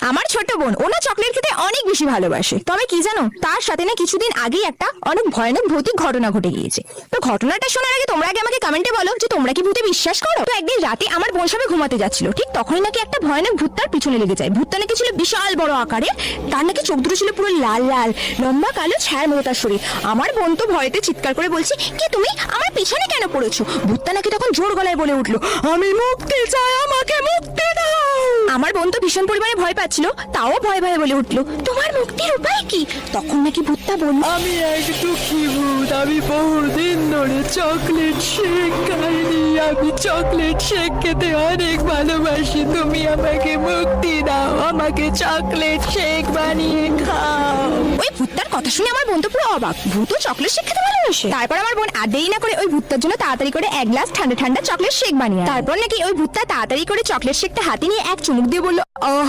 আমার ছোট বোন ও না চকলেট খেতে অনেক বেশি ভালোবাসে। তবে কি জানো, তার সাথে না কিছুদিন আগেই একটা অনেক ভয়ানক ভৌতিক ঘটনা ঘটে গিয়েছে। তো ঘটনাটা শোনার আগে তোমরা আগে আমাকে কমেন্টে বলো যে তোমরা কি ভূতে বিশ্বাস করো। তো একদিন রাতে আমার বোন সবে ঘুমাতে যাচ্ছিল, ঠিক তখনই নাকি একটা ভয়ানক ভূত তার পিছনে লেগে যায়। ভূতটা নাকি ছিল বিশাল বড় আকারের, তার নাকি চোখ দুটো ছিল পুরো লাল লাল, লম্বা কালো ছায়ার মতো তার শরীর। আমার বোন তো ভয়তে চিৎকার করে বলছে, কে তুমি, আমার পিছনে কেন পড়েছো? ভূতটা নাকি তখন জোর গলায় বলে উঠলো, আমি মুক্তি চাই, আমাকে মুক্তি দাও। আমার বোন তো ভীষণ পরিমাণে ভয় পাচ্ছিল, তাও ভয় ভয়ে বলে উঠলো, তোমার মুক্তির উপায় কি? তখন নাকি ভূতটা বলল, আমি এক দুঃখী ভূত, আমি বহুদিন ধরে চকলেট শেক খাইনি, আমি চকলেট শেক খেতে অনেক ভালোবাসি, তুমি আমাকে মুক্তি দাও, আমাকে চকলেট শেক বানিয়ে খাও। ওই ভূতটার কথা শুনে আমার বোন তো পুরো অবাক, ভূত চকলেট শেক খেতে ভালোবাসে। তারপর আমার বোন আর দেরি না করে ওই ভূতটার জন্য তাড়াতাড়ি করে এক গ্লাস ঠান্ডা ঠান্ডা চকলেট শেক বানিয়ে, তারপর নাকি ওই ভূতটা তাড়াতাড়ি করে চকলেট শেকটা হাতে নিয়ে এক চুমুক দিয়ে বললো, ওহ